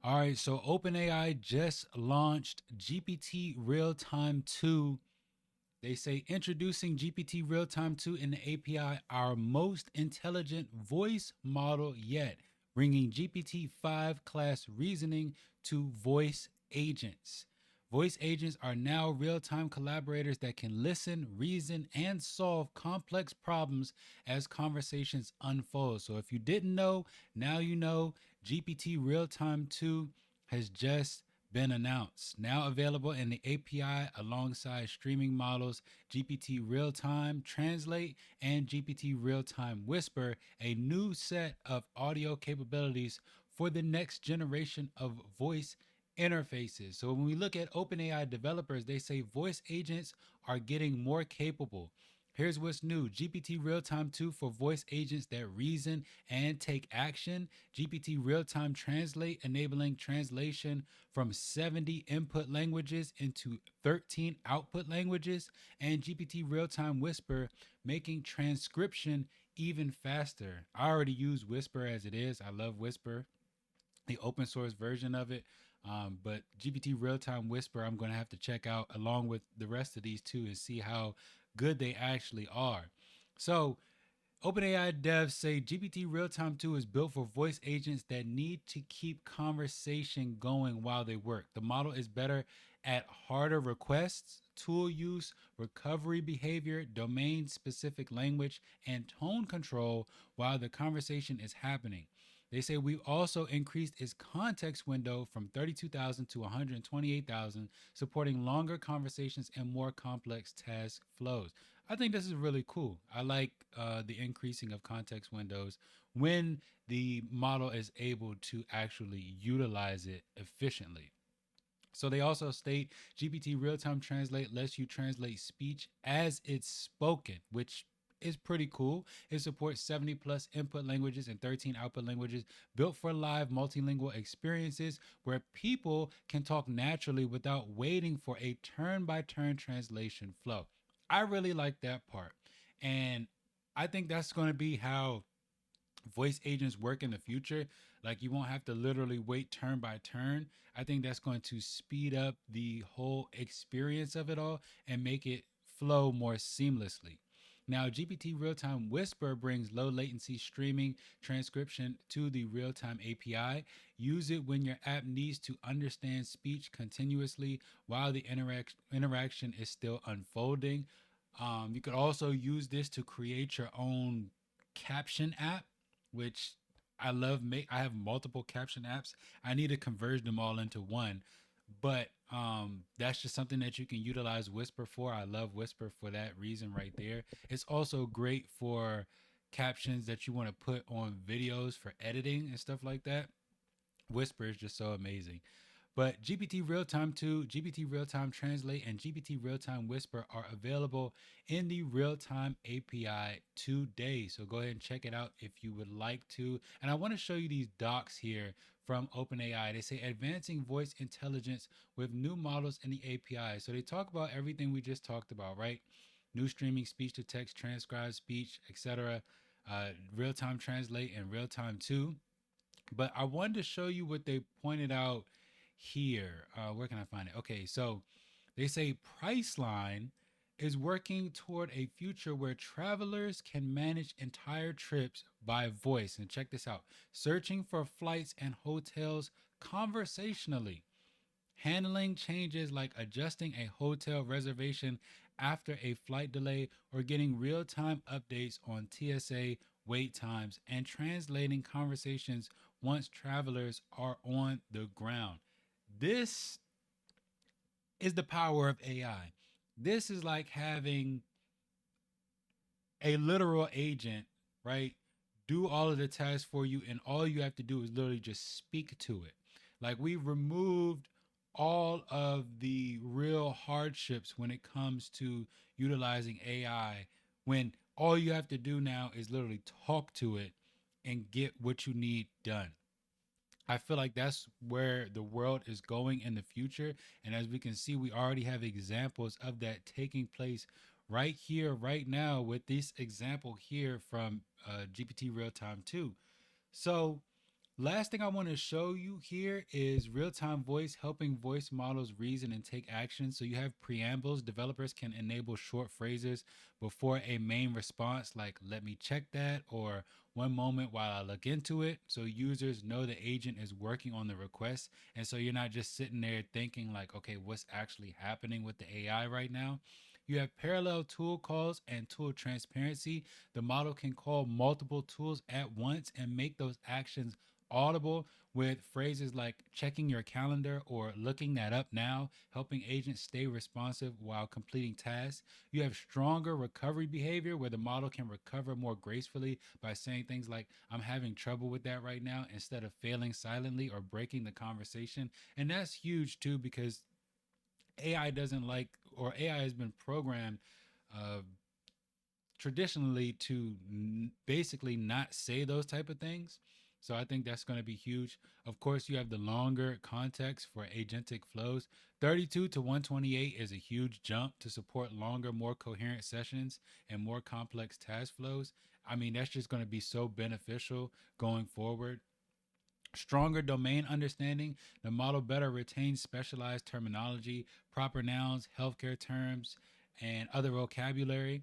All right, so OpenAI just launched GPT Realtime 2. They say introducing GPT Realtime 2 in the API, our most intelligent voice model yet, bringing GPT-5 class reasoning to voice agents. Voice agents are now real time collaborators that can listen, reason, and solve complex problems as conversations unfold. So, if you didn't know, now you know GPT Realtime 2 has just been announced. Now available in the API alongside streaming models GPT Realtime-Translate and GPT Realtime-Whisper, a new set of audio capabilities for the next generation of voice interfaces. So when we look at OpenAI developers, they say voice agents are getting more capable. Here's what's new: GPT Realtime 2 for voice agents that reason and take action. GPT Realtime Translate, enabling translation from 70 input languages into 13 output languages. And GPT Realtime Whisper, making transcription even faster. I already use Whisper as it is. I love Whisper, the open source version of it. But GPT Real Time Whisper, I'm going to have to check out along with the rest of these two and see how good they actually are. So, OpenAI devs say GPT Realtime 2 is built for voice agents that need to keep conversation going while they work. The model is better at harder requests, tool use, recovery behavior, domain specific language, and tone control while the conversation is happening. They say we've also increased its context window from 32,000 to 128,000, supporting longer conversations and more complex task flows. I think this is really cool. I like the increasing of context windows when the model is able to actually utilize it efficiently. So they also state GPT Real Time Translate lets you translate speech as it's spoken, which is pretty cool. It supports 70 plus input languages and 13 output languages, built for live multilingual experiences where people can talk naturally without waiting for a turn by turn translation flow. I really like that part. And I think that's going to be how voice agents work in the future. Like, you won't have to literally wait turn by turn. I think that's going to speed up the whole experience of it all and make it flow more seamlessly. Now, GPT Real-Time Whisper brings low latency streaming transcription to the real-time API. Use it when your app needs to understand speech continuously while the interaction is still unfolding. You could also use this to create your own caption app, which I love. I have multiple caption apps. I need to converge them all into one, but that's just something that you can utilize Whisper for. I love Whisper for that reason right there. It's also great for captions that you want to put on videos for editing and stuff like that. Whisper is just so amazing. But GPT Realtime 2, GPT Realtime Translate, and GPT Realtime Whisper are available in the Realtime API today. So go ahead and check it out if you would like to. And I want to show you these docs here from OpenAI. They say advancing voice intelligence with new models in the API. So they talk about everything we just talked about, right? New streaming speech to text, transcribed speech, etc. Real time translate and real time 2. But I wanted to show you what they pointed out here. Where can I find it? Okay, so they say Priceline is working toward a future where travelers can manage entire trips by voice. And check this out: searching for flights and hotels conversationally, handling changes like adjusting a hotel reservation after a flight delay, or getting real time updates on TSA wait times, and translating conversations once travelers are on the ground. This is the power of AI. This is like having a literal agent, right? Do all of the tasks for you, and all you have to do is literally just speak to it. Like, we've removed all of the real hardships when it comes to utilizing AI, when all you have to do now is literally talk to it and get what you need done. I feel like that's where the world is going in the future. And as we can see, we already have examples of that taking place right here, right now, with this example here from GPT Real Time 2. So Last thing I want to show you here is real-time voice helping voice models reason and take action. So you have preambles. Developers can enable short phrases before a main response, like "let me check that" or "one moment while I look into it." So users know the agent is working on the request, and so you're not just sitting there thinking like, "Okay, what's actually happening with the AI right now?" You have parallel tool calls and tool transparency. The model can call multiple tools at once and make those actions audible, with phrases like checking your calendar or looking that up now, helping agents stay responsive while completing tasks. You have stronger recovery behavior where the model can recover more gracefully by saying things like, "I'm having trouble with that right now," instead of failing silently or breaking the conversation. And that's huge too, because AI doesn't like, or AI has been programmed uh, traditionally to basically not say those type of things. So I think that's going to be huge. Of course, you have the longer context for agentic flows. 32 to 128 is a huge jump to support longer, more coherent sessions and more complex task flows. I mean, that's just going to be so beneficial going forward. Stronger domain understanding. The model better retains specialized terminology, proper nouns, healthcare terms, and other vocabulary.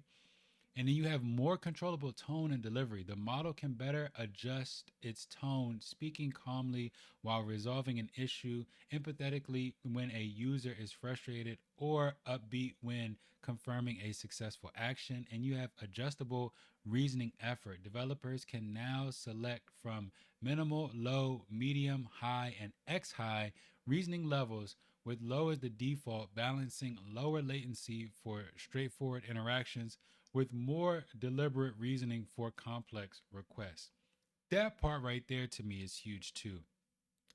And then you have more controllable tone and delivery. The model can better adjust its tone, speaking calmly while resolving an issue, empathetically when a user is frustrated, or upbeat when confirming a successful action. And you have adjustable reasoning effort. Developers can now select from minimal, low, medium, high, and X high reasoning levels, with low as the default, balancing lower latency for straightforward interactions with more deliberate reasoning for complex requests. That part right there to me is huge too,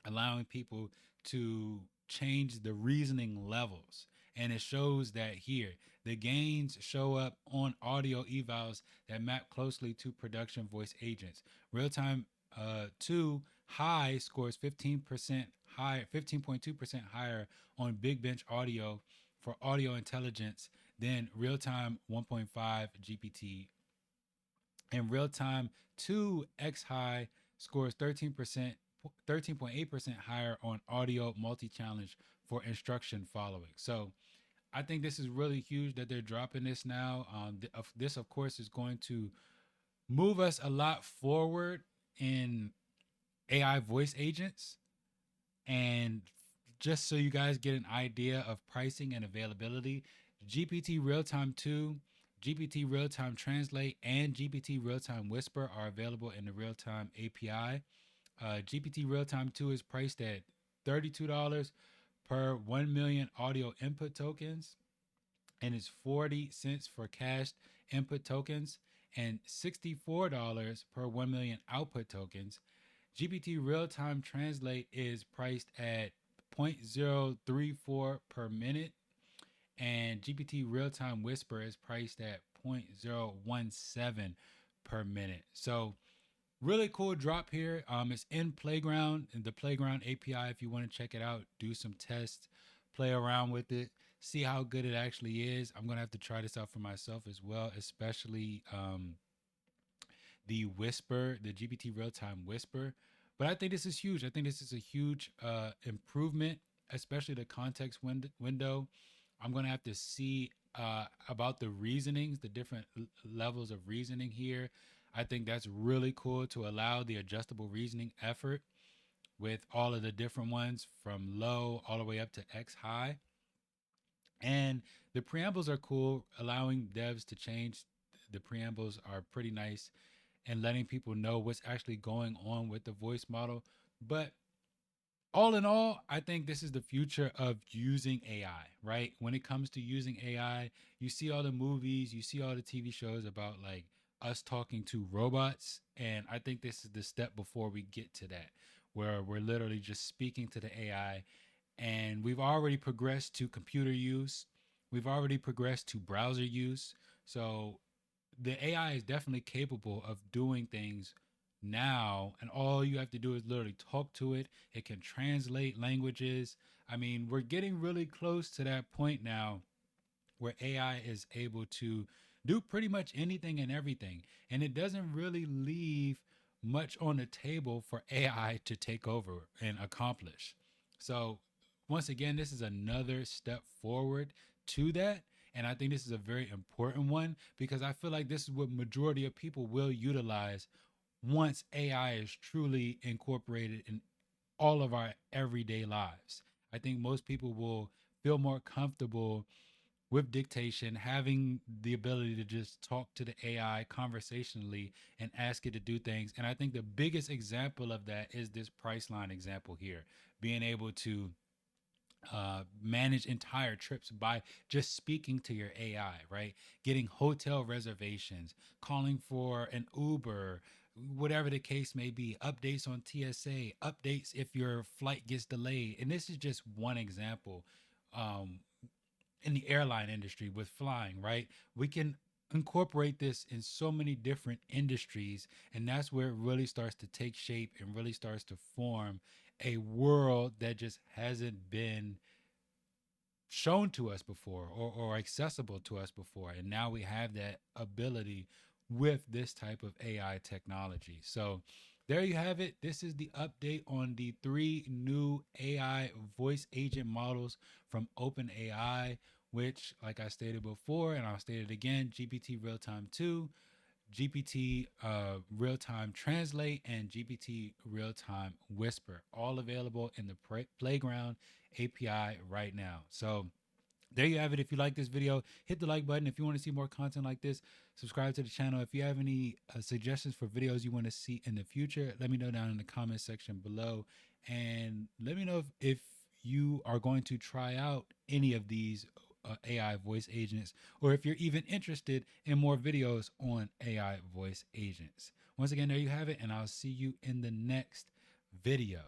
allowing people to change the reasoning levels. And it shows that here. The gains show up on audio evals that map closely to production voice agents. Real time 2 high scores 15% higher, 15.2% higher on Big Bench audio for audio intelligence than real time 1.5 GPT. And real time 2x high scores 13.8% higher on audio multi challenge for instruction following. So I think this is really huge that they're dropping this now. This, of course, is going to move us a lot forward in AI voice agents. And just so you guys get an idea of pricing and availability, GPT Realtime 2, GPT Realtime Translate, and GPT Realtime Whisper are available in the Realtime API. GPT Realtime 2 is priced at $32 per 1 million audio input tokens, and it's 40 cents for cached input tokens and $64 per 1 million output tokens. GPT Real-Time Translate is priced at zero point zero 0.034 per minute, and GPT Real-Time Whisper is priced at zero point zero 0.017 per minute. So really cool drop here. It's in Playground, in the Playground API. If you want to check it out, do some tests, play around with it, see how good it actually is. I'm gonna have to try this out for myself as well, especially the Whisper, the GPT Real Time Whisper. But I think this is huge. I think this is a huge improvement, especially the context window. I'm going to have to see about the reasonings, the different levels of reasoning here. I think that's really cool to allow the adjustable reasoning effort with all of the different ones from low all the way up to X high. And the preambles are cool, allowing devs to change. The preambles are pretty nice and letting people know what's actually going on with the voice model. But all in all, I think this is the future of using AI, right? When it comes to using AI, you see all the movies, you see all the TV shows about like us talking to robots. And I think this is the step before we get to that, where we're literally just speaking to the AI. And we've already progressed to computer use, we've already progressed to browser use. So the AI is definitely capable of doing things now, and all you have to do is literally talk to it. It can translate languages. I mean, we're getting really close to that point now where AI is able to do pretty much anything and everything, and it doesn't really leave much on the table for AI to take over and accomplish. So, once again, this is another step forward to that. And I think this is a very important one because I feel like this is what majority of people will utilize once AI is truly incorporated in all of our everyday lives. I think most people will feel more comfortable with dictation, having the ability to just talk to the AI conversationally and ask it to do things. And I think the biggest example of that is this Priceline example here, being able to manage entire trips by just speaking to your AI, right? Getting hotel reservations, calling for an Uber, whatever the case may be, updates on TSA, updates if your flight gets delayed. And this is just one example. Um, in the airline industry with flying, right? We can incorporate this in so many different industries, and that's where it really starts to take shape and really starts to form a world that just hasn't been shown to us before or accessible to us before. And now we have that ability with this type of AI technology. So there you have it. This is the update on the 3 new AI voice agent models from OpenAI, which, like I stated before, and I'll state it again, GPT Realtime 2, GPT Realtime Translate, and GPT Realtime Whisper, all available in the Playground API right now. So there you have it. If you like this video, hit the like button. If you want to see more content like this, subscribe to the channel. If you have any suggestions for videos you want to see in the future, let me know down in the comment section below. And let me know if you are going to try out any of these AI voice agents, or if you're even interested in more videos on AI voice agents. Once again, there you have it, and I'll see you in the next video.